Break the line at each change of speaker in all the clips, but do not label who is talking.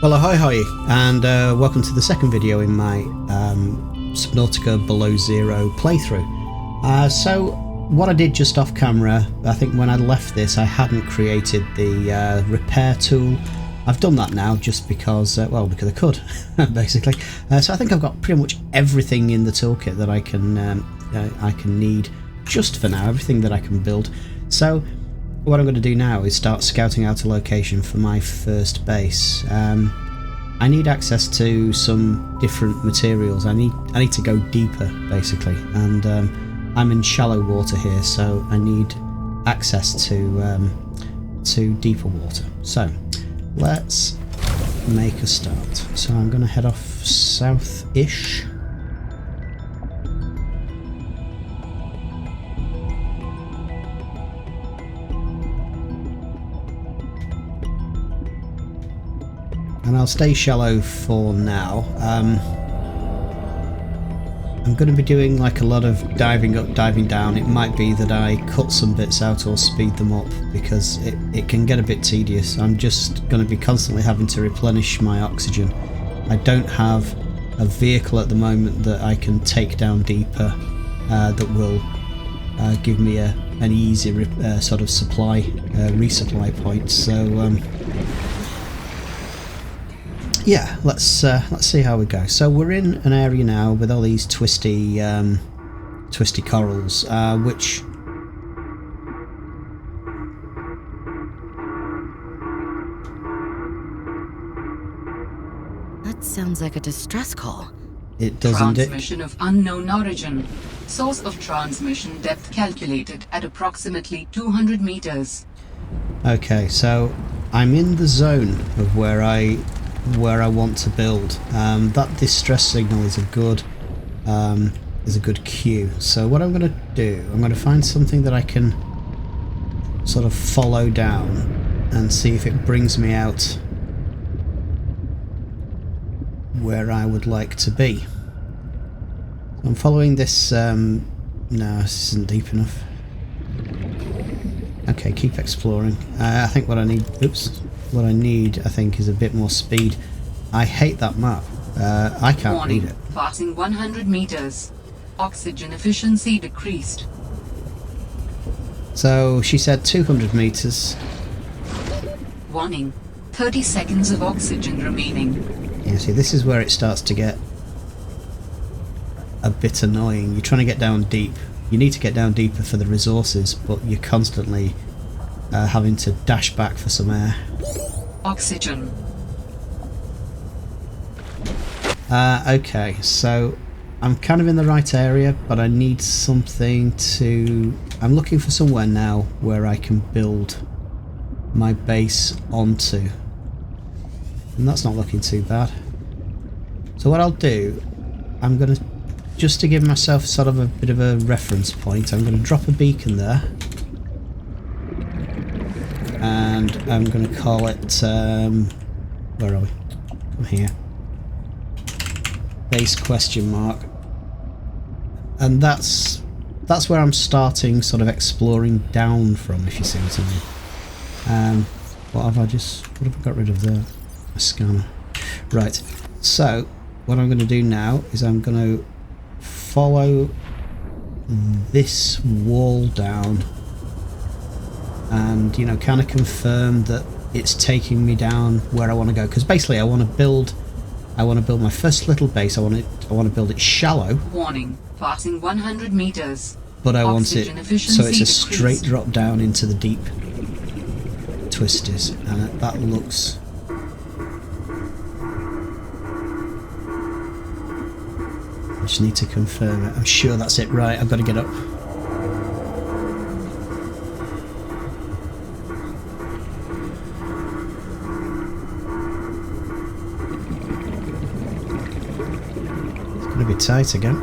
Well, ahoy hoy, and welcome to the second video in my Subnautica Below Zero playthrough. So what I did just off camera, I think when I left this I hadn't created the repair tool. I've done that now just because, well, because I could, basically. So I think I've got pretty much everything in the toolkit that I can need just for now, everything that I can build. So what I'm going to do now is start scouting out a location for my first base. I need access to some different materials. I need to go deeper, basically, and I'm in shallow water here, so I need access to deeper water. So let's make a start. So I'm going to head off south-ish. And I'll stay shallow for now. I'm going to be doing like a lot of diving up, diving down. It might be that I cut some bits out or speed them up because it can get a bit tedious. I'm just going to be constantly having to replenish my oxygen. I don't have a vehicle at the moment that I can take down deeper that will give me an easy sort of resupply point. So yeah, let's see how we go. So we're in an area now with all these twisty corals, which
that sounds like a distress call.
It doesn't.
Transmission of unknown origin. Source of transmission depth calculated at approximately 200 meters.
Okay, so I'm in the zone of where I want to build. That distress signal is a good cue. So what I'm going to do, I'm going to find something that I can sort of follow down and see if it brings me out where I would like to be. I'm following this. No, this isn't deep enough. Okay, keep exploring. I think what I need. Oops. What I need, I think, is a bit more speed. I hate that map. I can't read it.
Passing 100 meters. Oxygen efficiency decreased.
So she said 200 meters.
Warning. 30 seconds of oxygen remaining.
Yeah, see, this is where it starts to get a bit annoying. You're trying to get down deep. You need to get down deeper for the resources, but you're constantly having to dash back for some air.
Oxygen.
Okay, so I'm kind of in the right area, but I need something to... I'm looking for somewhere now where I can build my base onto. And that's not looking too bad. So what I'll do, I'm going to, just to give myself sort of a bit of a reference point, I'm going to drop a beacon there. And I'm going to call it, where are we? I'm here. Base question mark. And that's where I'm starting sort of exploring down from, if you see what I mean. What have I got rid of there? A scanner. Right, so what I'm going to do now is I'm going to follow this wall down and, you know, kind of confirm that it's taking me down where I want to go, because basically I want to build my first little base. I want to build it shallow.
Warning. Passing 100 meters.
But I want it so it's a
decreased.
straight drop down into the deep twisties, and that looks... I just need to confirm it. I'm sure that's it. Right, I've got to get up. It's going to be tight again.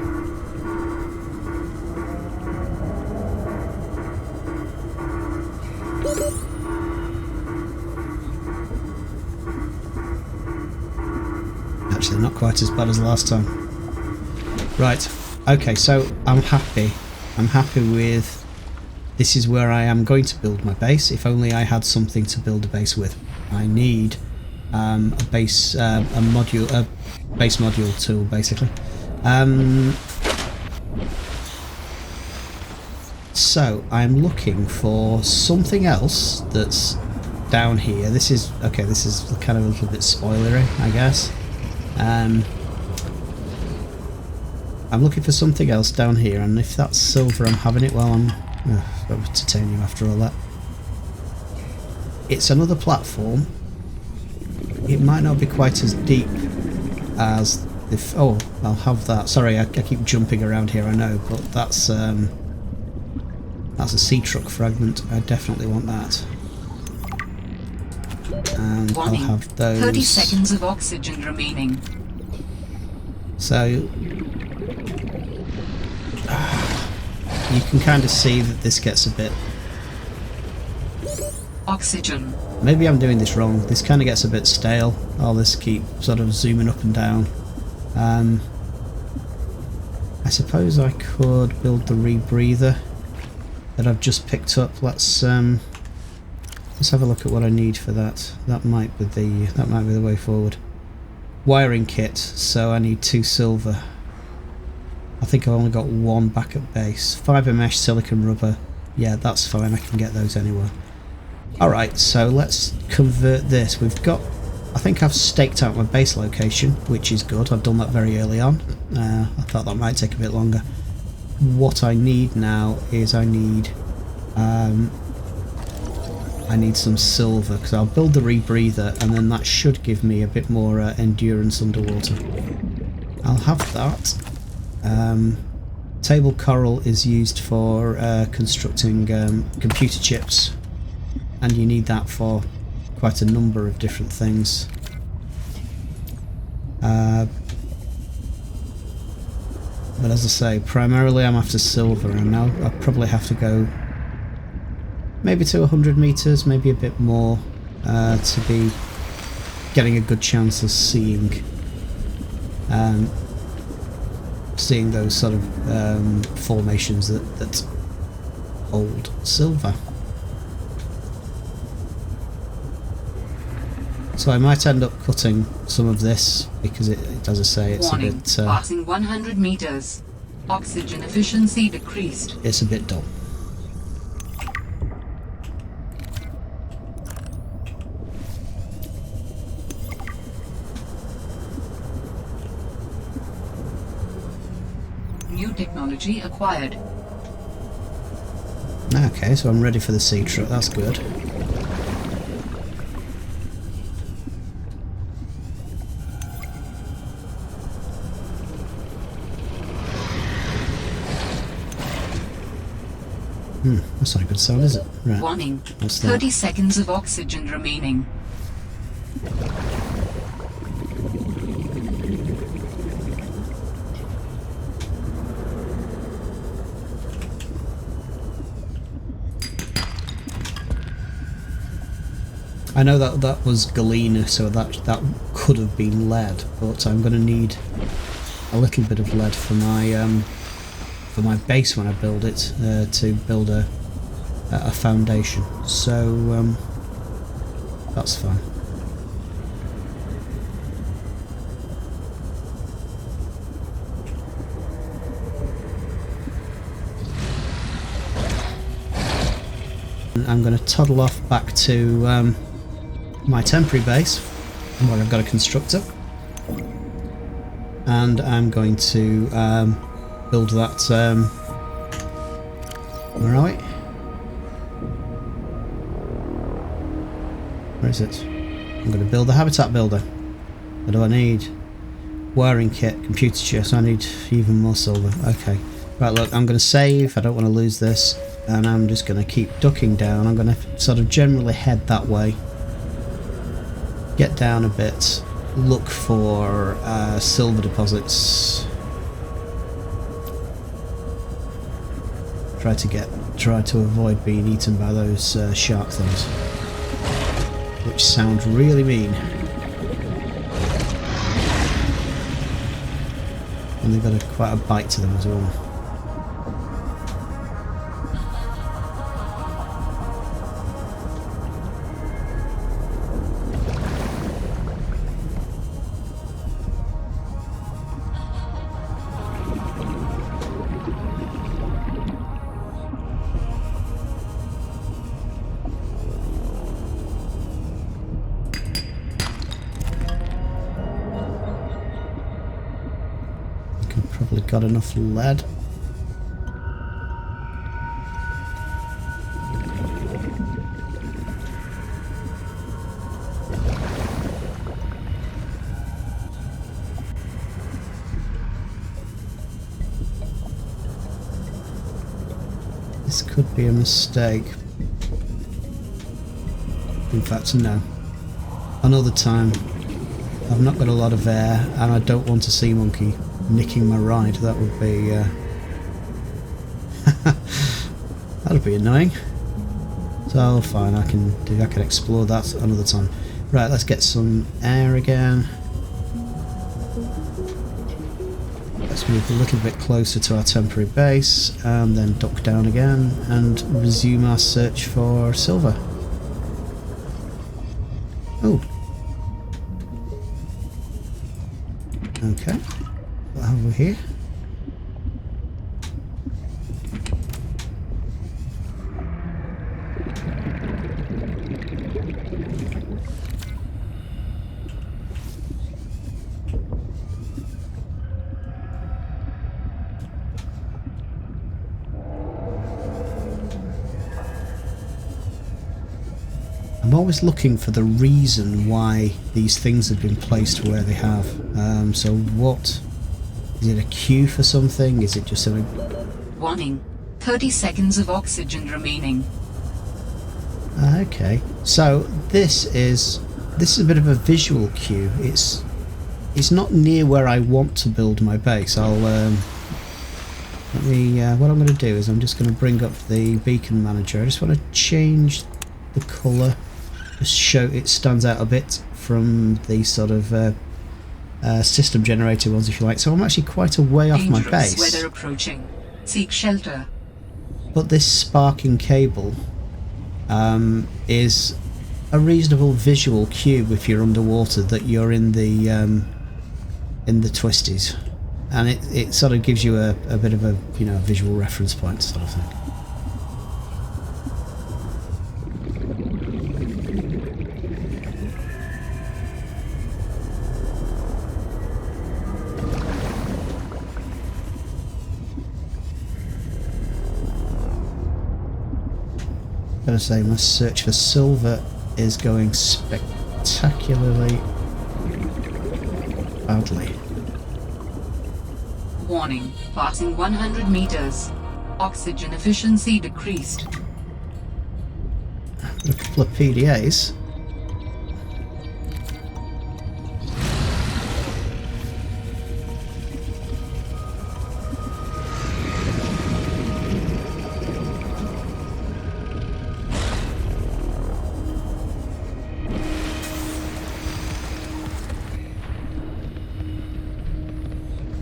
Actually, not quite as bad as last time. Right, okay, so I'm happy with, this is where I am going to build my base. If only I had something to build a base with. I need a base module tool, basically. So I'm looking for something else that's down here. This is okay. This is kind of a little bit spoilery, I guess. I'm looking for something else down here, and if that's silver, I'm having it. Well, I'm titanium after all that. It's another platform. It might not be quite as deep as the... oh, I'll have that. Sorry, I keep jumping around here, I know, but that's a sea truck fragment. I definitely want that. And
Warning.
I'll have those.
30 seconds of oxygen remaining.
So you can kind of see that this gets a bit...
Oxygen.
maybe I'm doing this wrong. This kind of gets a bit stale. All this keep sort of zooming up and down. I suppose I could build the rebreather that I've just picked up. Let's have a look at what I need for that. That might be the way forward. Wiring kit, so I need 2 silver. I think I've only got 1 back at base. Fibre mesh, silicon rubber. Yeah, that's fine, I can get those anywhere. Alright, so let's convert this. We've got... I think I've staked out my base location, which is good. I've done that very early on. I thought that might take a bit longer. What I need now is I need some silver, because I'll build the rebreather, and then that should give me a bit more endurance underwater. I'll have that. Table coral is used for constructing computer chips, and you need that for quite a number of different things. But as I say, primarily I'm after silver, and now I'll probably have to go maybe to 100 meters, maybe a bit more, to be getting a good chance of seeing those sort of formations that hold silver. So I might end up cutting some of this because it, as I say, it's
Warning.
a bit
Passing 100 meters. Oxygen efficiency decreased.
it's a bit dull.
New technology acquired.
Okay, so I'm ready for the sea truck. That's good. That's not a good sound, is it? Right.
Warning.
What's that?
30 seconds of oxygen remaining.
I know that was galena, so that could have been lead, but I'm going to need a little bit of lead for my base when I build it, to build a foundation. So that's fine. I'm going to toddle off back to my temporary base where I've got a constructor, and I'm going to build that. Where are we? Where is it? I'm going to build the habitat builder. What do I need? Wiring kit, computer chip. So I need even more silver. Okay. Right, look, I'm going to save. I don't want to lose this. And I'm just going to keep ducking down. I'm going to sort of generally head that way. Get down a bit. Look for silver deposits. Try to avoid being eaten by those shark things, which sound really mean. And they've got quite a bite to them as well. probably got enough lead. This could be a mistake. In fact, no. Another time. I've not got a lot of air, and I don't want a sea monkey nicking my ride. That would be... that'd be annoying. So fine, I can explore that another time. Right, let's get some air again. Let's move a little bit closer to our temporary base, and then duck down again, and resume our search for silver. Oh. Okay. What have we here? I'm always looking for the reason why these things have been placed where they have. So what... Is it a queue for something? Is it just something...
Warning. 30 seconds of oxygen remaining.
Okay. So this is a bit of a visual cue. It's not near where I want to build my base. I'll... let me... what I'm going to do is I'm just going to bring up the beacon manager. I just want to change the colour. Just show it stands out a bit from the sort of system generated ones, if you like. So I'm actually quite a way off my base.
Weather approaching. Seek shelter.
But this sparking cable is a reasonable visual cue if you're underwater that you're in the twisties, and it sort of gives you a bit of a visual reference point sort of thing. Gotta say, my search for silver is going spectacularly badly.
Warning. Passing 100 meters. Oxygen efficiency decreased.
Got a couple of PDAs.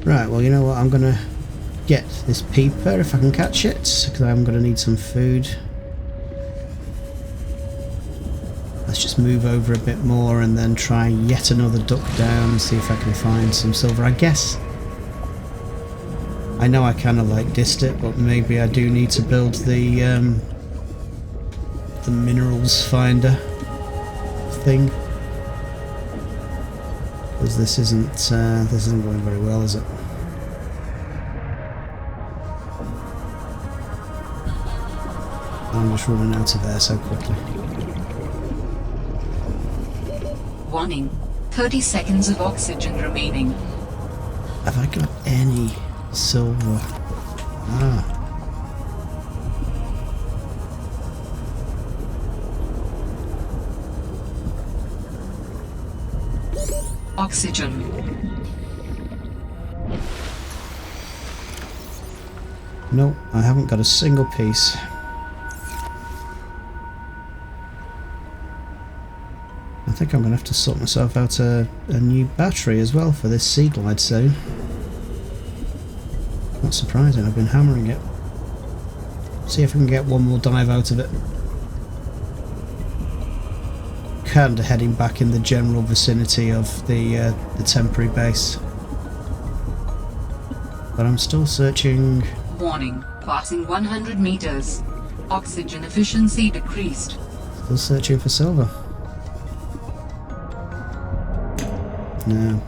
Right, well, you know what, I'm gonna get this peeper if I can catch it, because I'm gonna need some food. Let's just move over a bit more and then try yet another duck down and see if I can find some silver. I guess I know I kind of like dissed it, but maybe I do need to build the minerals finder thing, because this isn't going very well, is it? I'm just running out of air so quickly.
Warning. 30 seconds of oxygen remaining.
Have I got any silver? Ah.
Oxygen.
No, I haven't got a single piece. I think I'm going to have to sort myself out a new battery as well for this Sea Glide soon. Not surprising, I've been hammering it. See if I can get one more dive out of it. Kinda heading back in the general vicinity of the temporary base. But I'm still searching.
Warning. Passing 100 meters. Oxygen efficiency decreased.
Still searching for silver. No.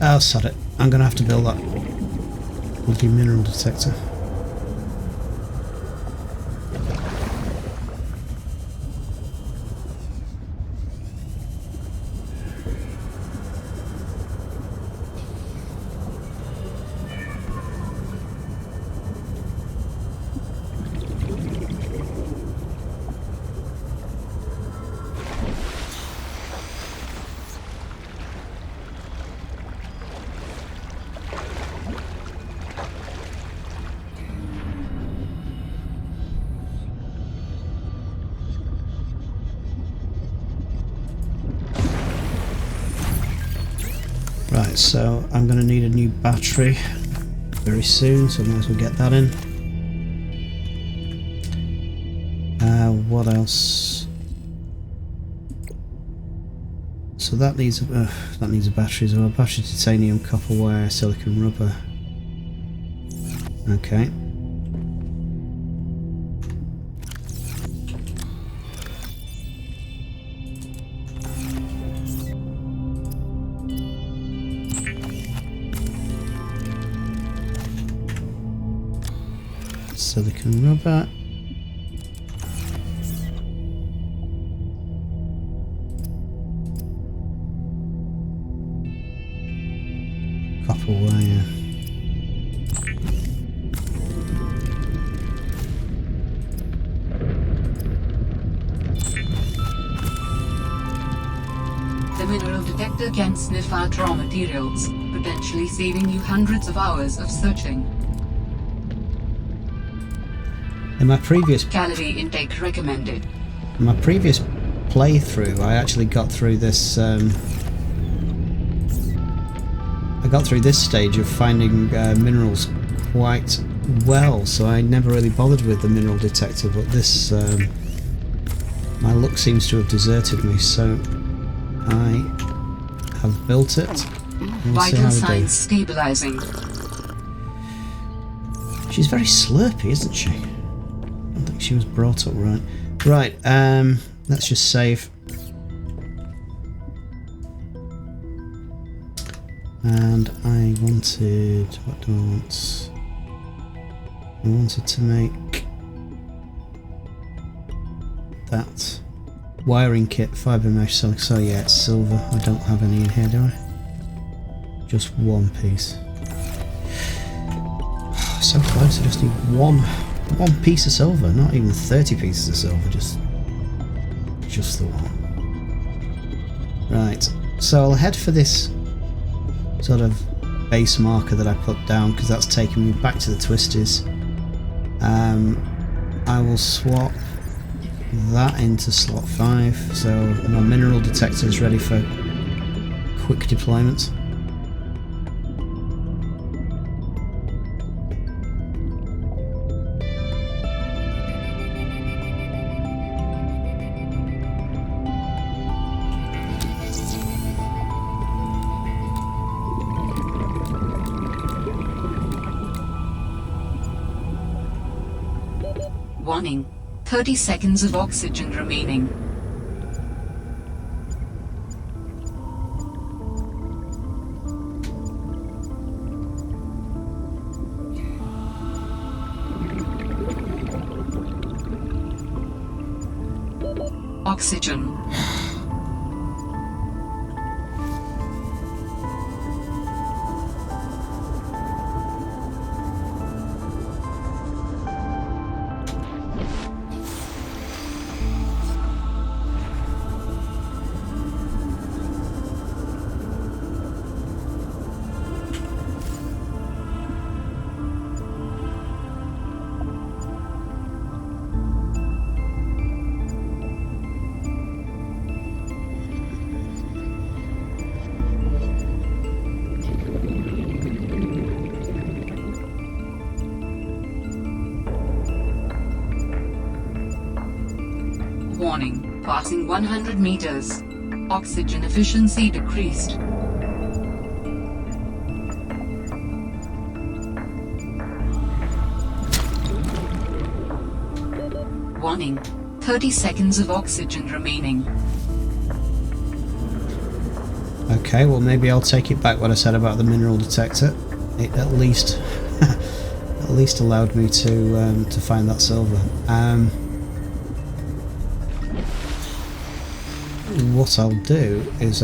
Oh, sod it. I'm going to have to build that bloody mineral detector. Right, so I'm going to need a new battery very soon, so I might as well get that in. What else? So that needs a battery as well. Battery, titanium, copper wire, silicon rubber. Okay. Silicon rubber. Copper wire.
The mineral detector can sniff out raw materials, potentially saving you hundreds of hours of searching.
In my previous
Calorie intake recommended.
In my previous playthrough, I actually got through this. I got through this stage of finding minerals quite well, so I never really bothered with the mineral detector. But this, my luck seems to have deserted me, so I have built it. We'll see how
Vital
we do.
signs stabilizing.
She's very slurpy, isn't she? I don't think she was brought up right. Right, let's just save. And I wanted... what do I want? I wanted to make that wiring kit, fibre mesh silk. So yeah, it's silver. I don't have any in here, do I? Just one piece. So close, I just need one piece of silver, not even 30 pieces of silver, just the one. Right, so I'll head for this sort of base marker that I put down, because that's taking me back to the Twisties. I will swap that into slot 5, so my mineral detector is ready for quick deployment.
Warning, 30 seconds of oxygen remaining. Oxygen. Warning, passing 100 meters. Oxygen efficiency decreased. Warning, 30 seconds of oxygen remaining.
Okay, well maybe I'll take it back what I said about the mineral detector. It at least at least allowed me to find that silver. What I'll do is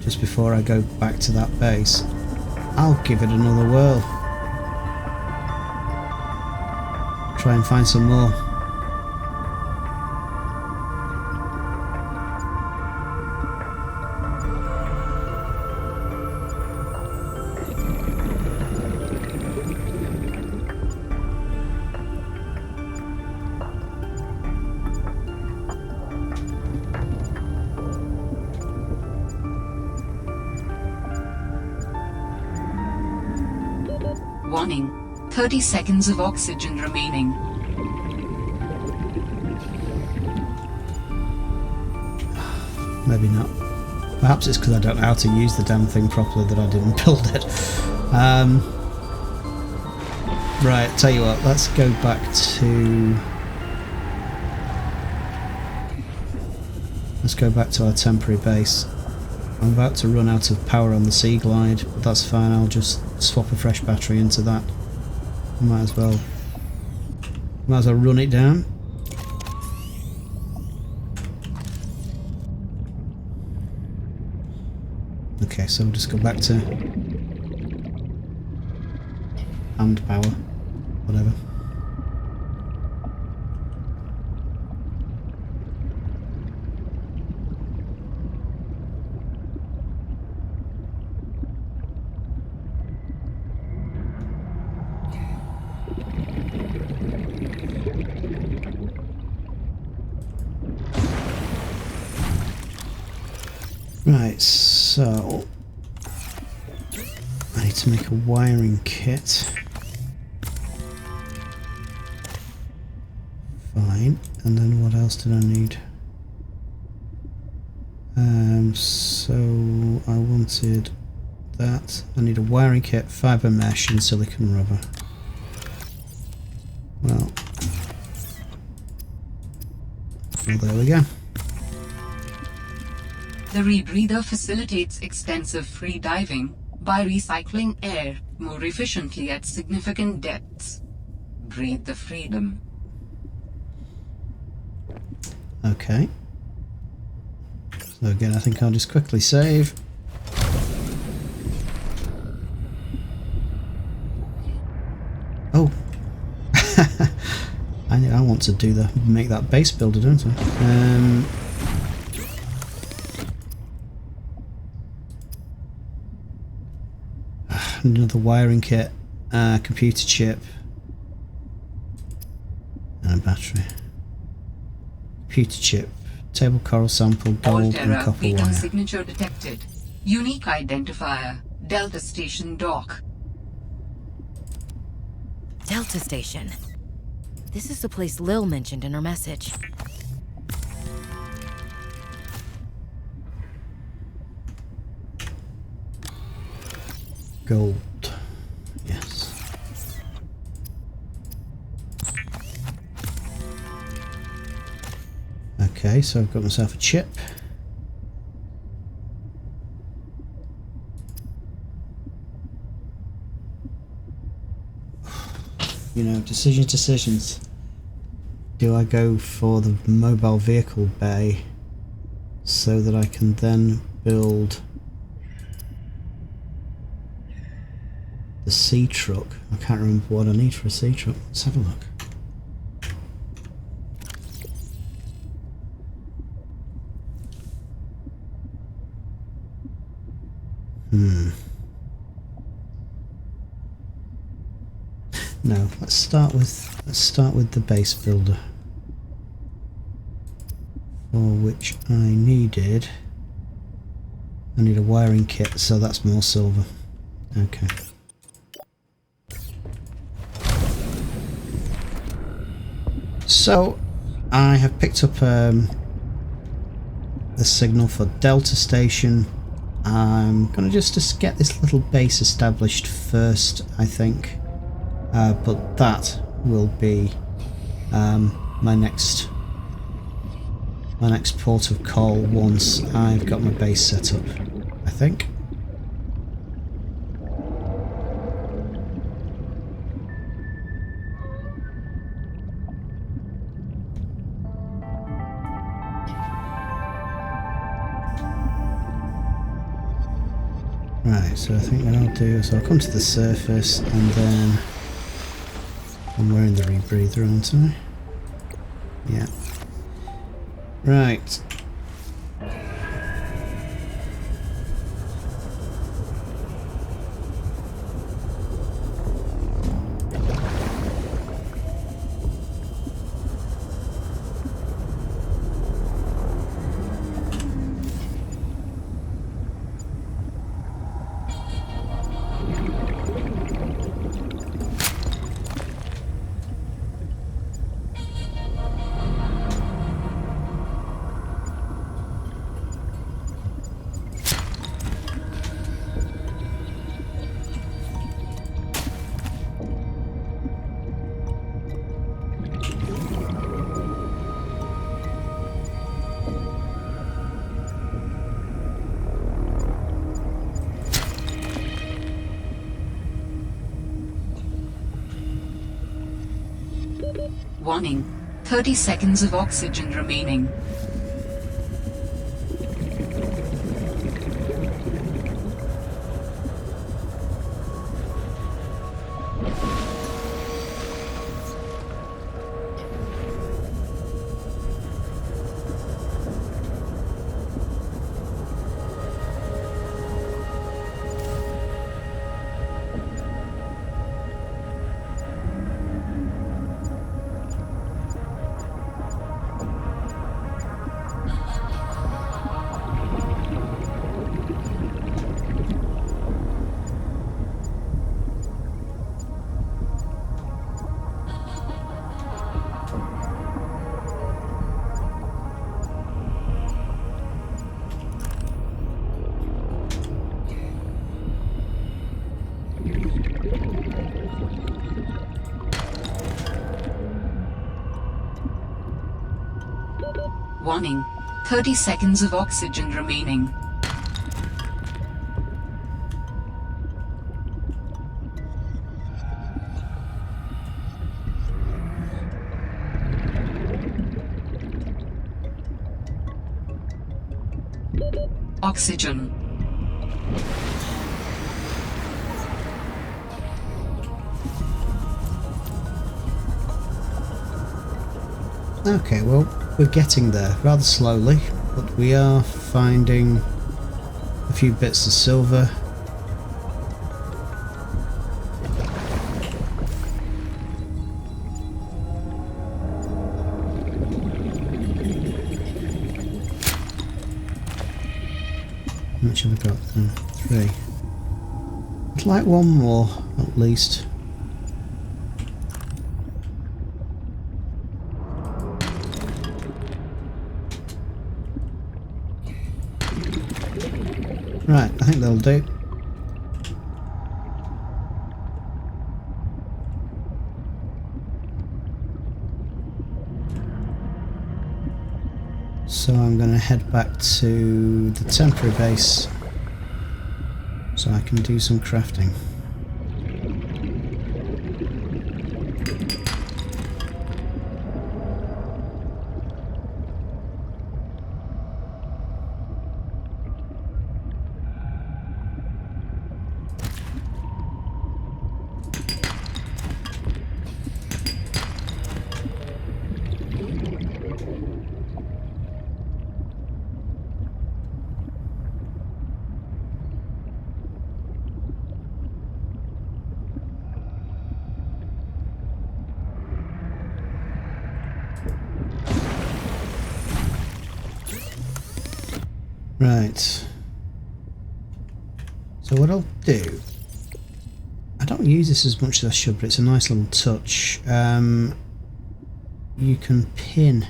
just before I go back to that base, I'll give it another whirl. Try and find some more.
Warning, 30 seconds of oxygen remaining.
Maybe not. Perhaps it's because I don't know how to use the damn thing properly that I didn't build it. Right, tell you what, let's go back to... Let's go back to our temporary base. I'm about to run out of power on the Sea Glide, but that's fine, I'll just swap a fresh battery into that. Might as well run it down. Okay, so we'll just go back to hand power, whatever. Right, so I need to make a wiring kit. Fine, and then what else did I need? So I wanted that. I need a wiring kit, fibre mesh and silicon rubber. Well, there we go.
The Rebreather facilitates extensive free diving by recycling air more efficiently at significant depths. Breathe the freedom.
Okay. So again, I think I'll just quickly save. Oh. I want to make that base builder, don't I? Another wiring kit, computer chip, and a battery. Computer chip, table coral sample, gold and copper
beacon
wire.
Signature detected. Unique identifier. Delta Station dock.
Delta Station. This is the place Lil mentioned in her message.
Gold. Yes. Okay, so I've got myself a chip. You know, decisions. Do I go for the mobile vehicle bay so that I can then build the sea truck? I can't remember what I need for a sea truck. Let's have a look. No, let's start with the base builder, for which I need a wiring kit, so that's more silver. Okay. So I have picked up the signal for Delta Station. I'm gonna just get this little base established first, I think. But that will be my next my next port of call once I've got my base set up, I think. Right, so I think what I'll do is I'll come to the surface and then I'm wearing the rebreather, aren't I? Yeah. Right.
Warning, 30 seconds of oxygen remaining. Warning, 30 seconds of oxygen remaining. Oxygen.
Okay, well, we're getting there rather slowly, but we are finding a few bits of silver. How much have I got? 3. I'd like one more, at least. Right, I think that'll do. So I'm going to head back to the temporary base so I can do some crafting. Right. So what I'll do, I don't use this as much as I should, but it's a nice little touch. You can pin.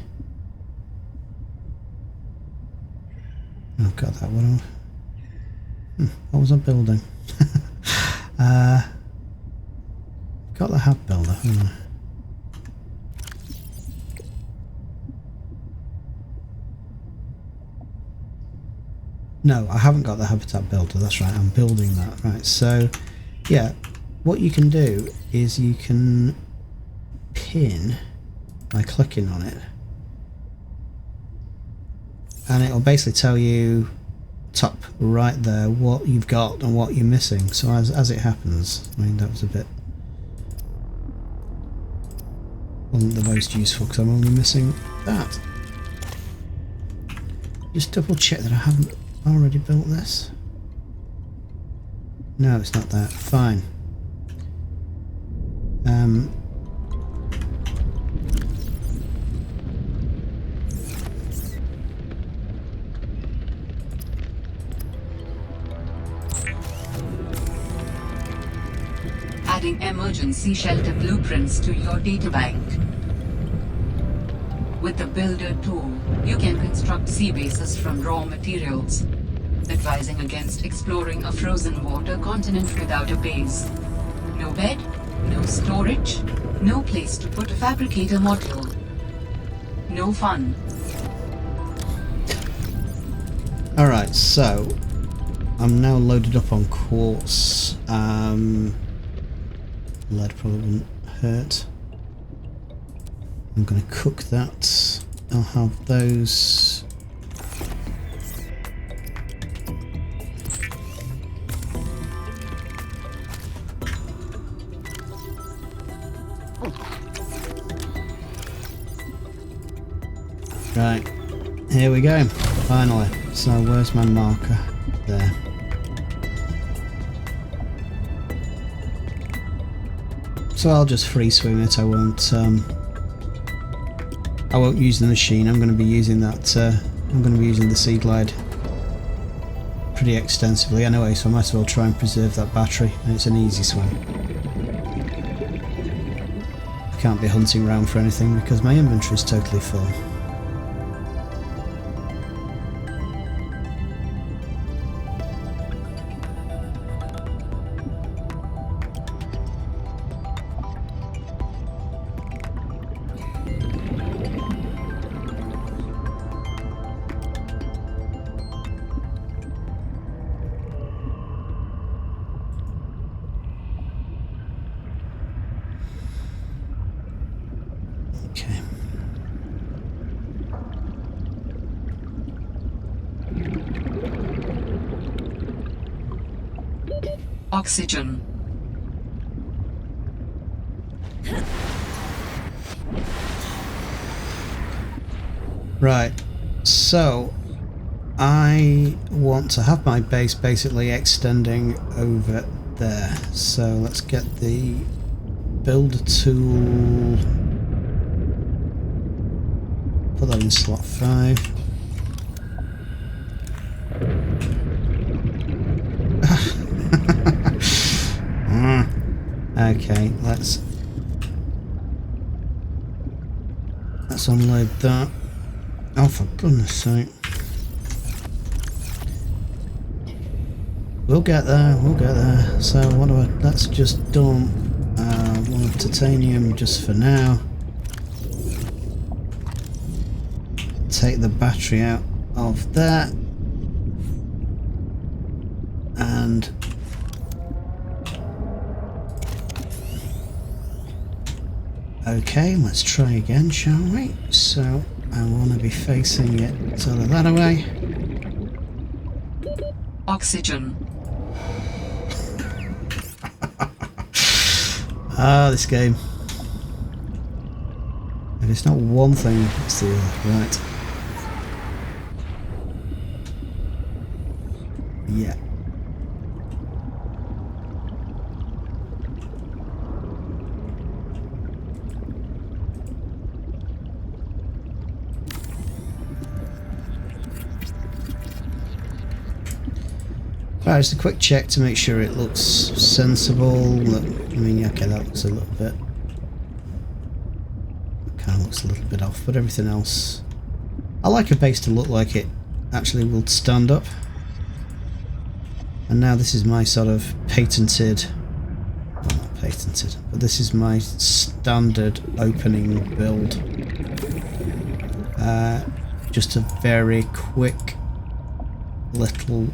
Oh god, that one. What was I building? Got the hab builder, haven't I? No, I haven't got the habitat builder, that's right, I'm building that. Right, so yeah, what you can do is you can pin by clicking on it, and it'll basically tell you top right there what you've got and what you're missing. So as it happens, I mean, that was wasn't the most useful because I'm only missing that. Just double check that I haven't already built this. No, it's not that. Fine.
Adding emergency shelter blueprints to your databank. With the Builder tool, you can construct sea bases from raw materials, advising against exploring a frozen water continent without a base. No bed, no storage, no place to put a fabricator module. No fun.
Alright, so I'm now loaded up on quartz. Lead probably wouldn't hurt. I'm going to cook that. I'll have those. Right, here we go, finally. So where's my marker? There. So I'll just free swim it. I won't use the machine. I'm going to be using that. I'm going to be using the sea glide pretty extensively anyway, so I might as well try and preserve that battery. And it's an easy swim. I can't be hunting around for anything because my inventory is totally full. Okay.
Oxygen.
Right, so I want to have my base basically extending over there. So let's get the builder tool. Put that in slot 5. Okay, let's unload that. Oh, for goodness sake. We'll get there, we'll get there. So what do I, let's just dump one of titanium just for now. Take the battery out of that. And okay, let's try again, shall we? So I want to be facing it sort of that way.
Oxygen.
Ah, this game. If it's not one thing, it's the other. Right. Yeah. Right, just a quick check to make sure it looks sensible. Look, I mean, yeah, okay, that looks a little bit... kind of looks a little bit off, but everything else... I like a base to look like it actually will stand up. And now this is my sort of patented... well, not patented, but this is my standard opening build. Just a very quick little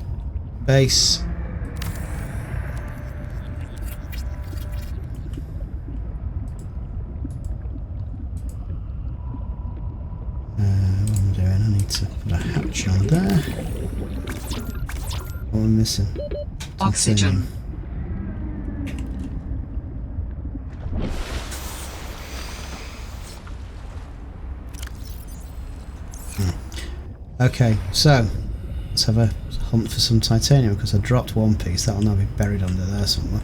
base. What am I doing? I need to put a hatch on there. What am I missing?
Oxygen.
Okay, so let's have a hunt for some titanium because I dropped one piece. That'll now be buried under there somewhere.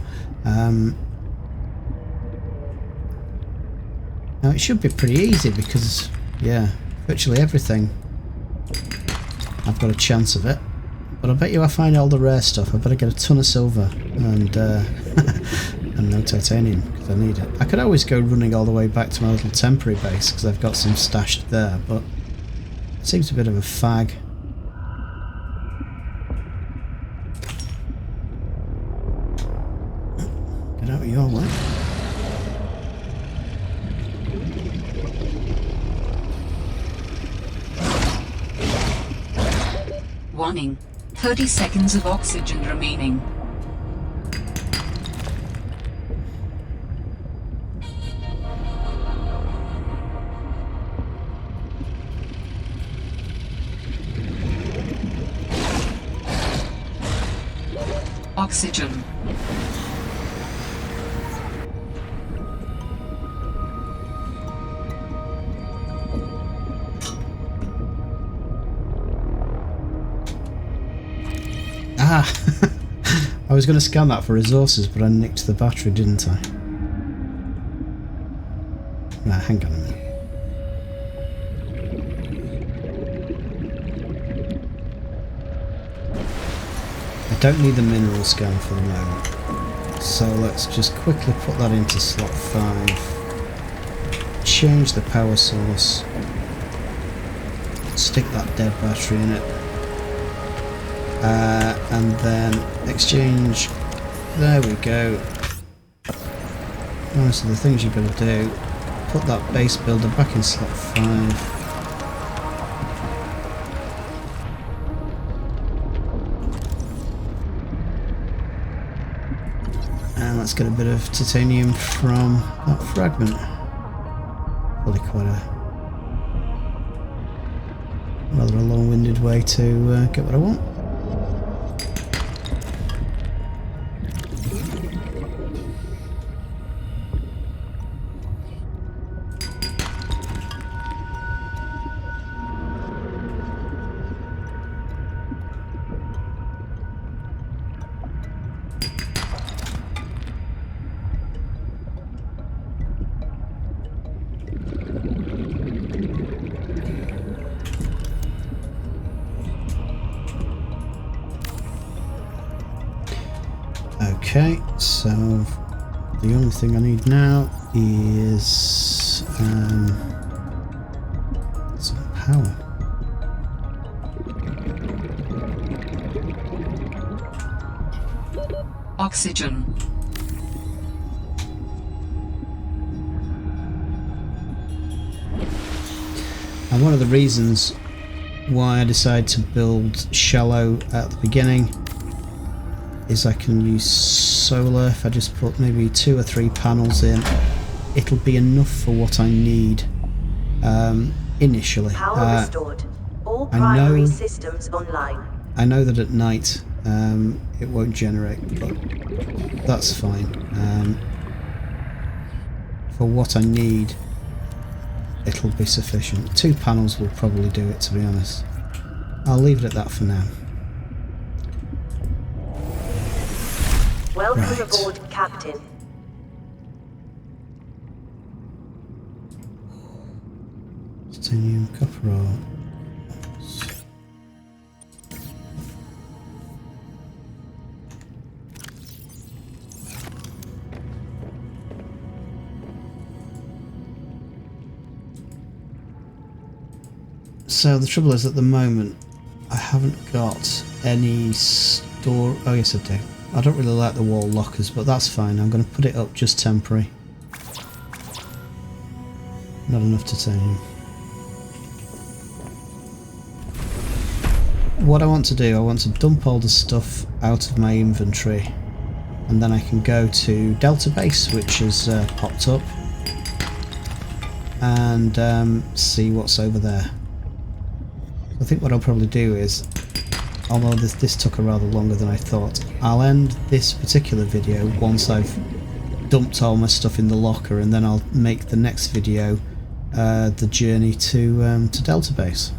Now it should be pretty easy because, yeah, virtually everything I've got a chance of it. But I bet you I find all the rare stuff. I better get a ton of silver and and no titanium because I need it. I could always go running all the way back to my little temporary base because I've got some stashed there, but it seems a bit of a fag. Get out of your way.
Warning. 30 seconds of oxygen remaining. Oxygen.
Ah! I was going to scan that for resources, but I nicked the battery, didn't I? Right, hang on a minute. I don't need the mineral scan for the moment. So let's just quickly put that into slot 5. Change the power source. Stick that dead battery in it. And then exchange. There we go. Oh, so the things you've got to do: put that base builder back in slot 5. And let's get a bit of titanium from that fragment. Probably quite rather a long-winded way to get what I want. Okay, so the only thing I need now is some power.
Oxygen.
And one of the reasons why I decided to build shallow at the beginning is I can use solar. If I just put maybe 2 or 3 panels in, it'll be enough for what I need initially.
Power restored. All primary systems online.
I know that at night it won't generate, but that's fine. For what I need, it'll be sufficient. 2 panels will probably do it, to be honest. I'll leave it at that for now.
Welcome aboard, Captain.
Titanium, copper ore. So the trouble is, at the moment, I haven't got any store. Oh yes, I do. I don't really like the wall lockers, but that's fine. I'm going to put it up just temporary. Not enough titanium. what I want to do, I want to dump all the stuff out of my inventory, and then I can go to Delta Base, which has popped up, and see what's over there. I think what I'll probably do is, although this took a rather longer than I thought, I'll end this particular video once I've dumped all my stuff in the locker, and then I'll make the next video the journey to Delta Base.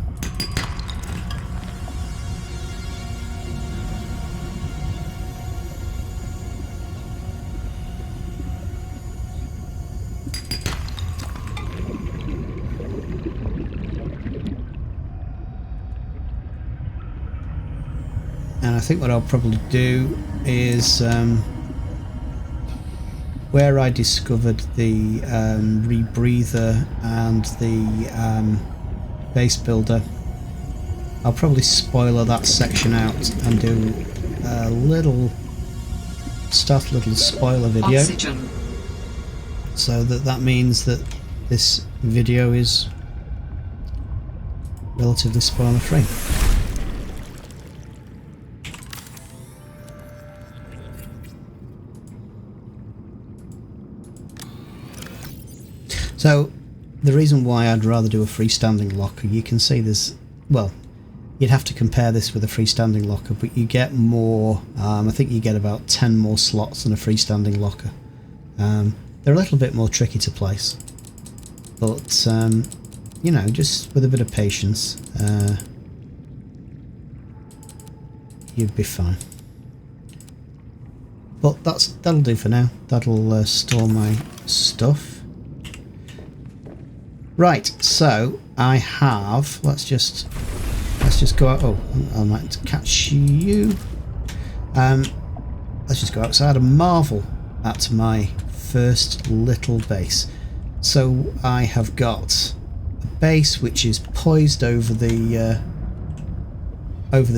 And I think what I'll probably do is where I discovered the Rebreather and the base builder, I'll probably spoiler that section out and do a little spoiler video.
Oxygen.
So that means that this video is relatively spoiler free. So, the reason why I'd rather do a freestanding locker, you can see there's, well, you'd have to compare this with a freestanding locker, but you get more, I think you get about 10 more slots than a freestanding locker. They're a little bit more tricky to place, but, you know, just with a bit of patience, you'd be fine. But that'll do for now. That'll store my stuff. Right, so I have, let's just go out. Oh, I might catch you. Let's just go outside and marvel at my first little base. So I have got a base which is poised over the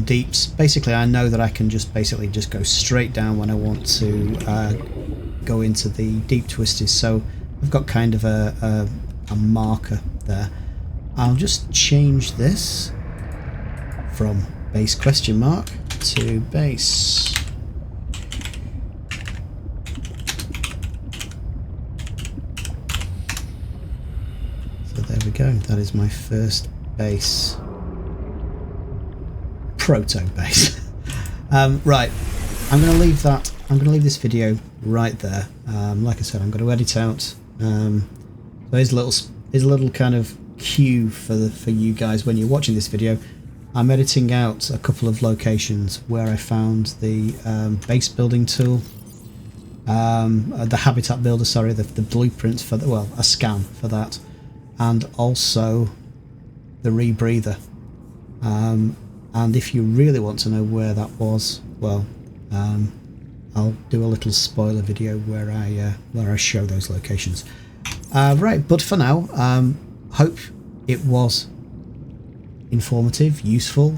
deeps. Basically, I know that I can just go straight down when I want to go into the deep twisties. So I've got kind of a marker there. I'll just change this from base question mark to base. So there we go. That is my first base. Proto base. Right. I'm going to leave that. I'm going to leave this video right there. Like I said, I'm going to edit out. So here's a little kind of cue for you guys when you're watching this video. I'm editing out a couple of locations where I found the base building tool, the habitat builder, sorry, the blueprint for well, a scan for that, and also the Rebreather. And if you really want to know where that was, well, I'll do a little spoiler video where I show those locations. Right, but for now, hope it was informative, useful,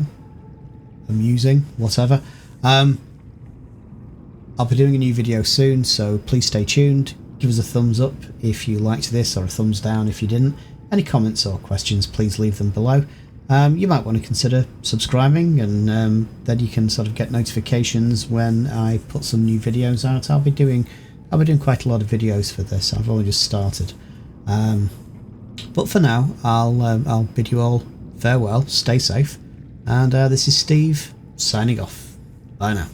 amusing, whatever. I'll be doing a new video soon, so please stay tuned. Give us a thumbs up if you liked this, or a thumbs down if you didn't. Any comments or questions, please leave them below. You might want to consider subscribing, and then you can sort of get notifications when I put some new videos out. I'll be doing quite a lot of videos for this. I've only just started. But for now, I'll bid you all farewell, stay safe, and this is Steve signing off. Bye now.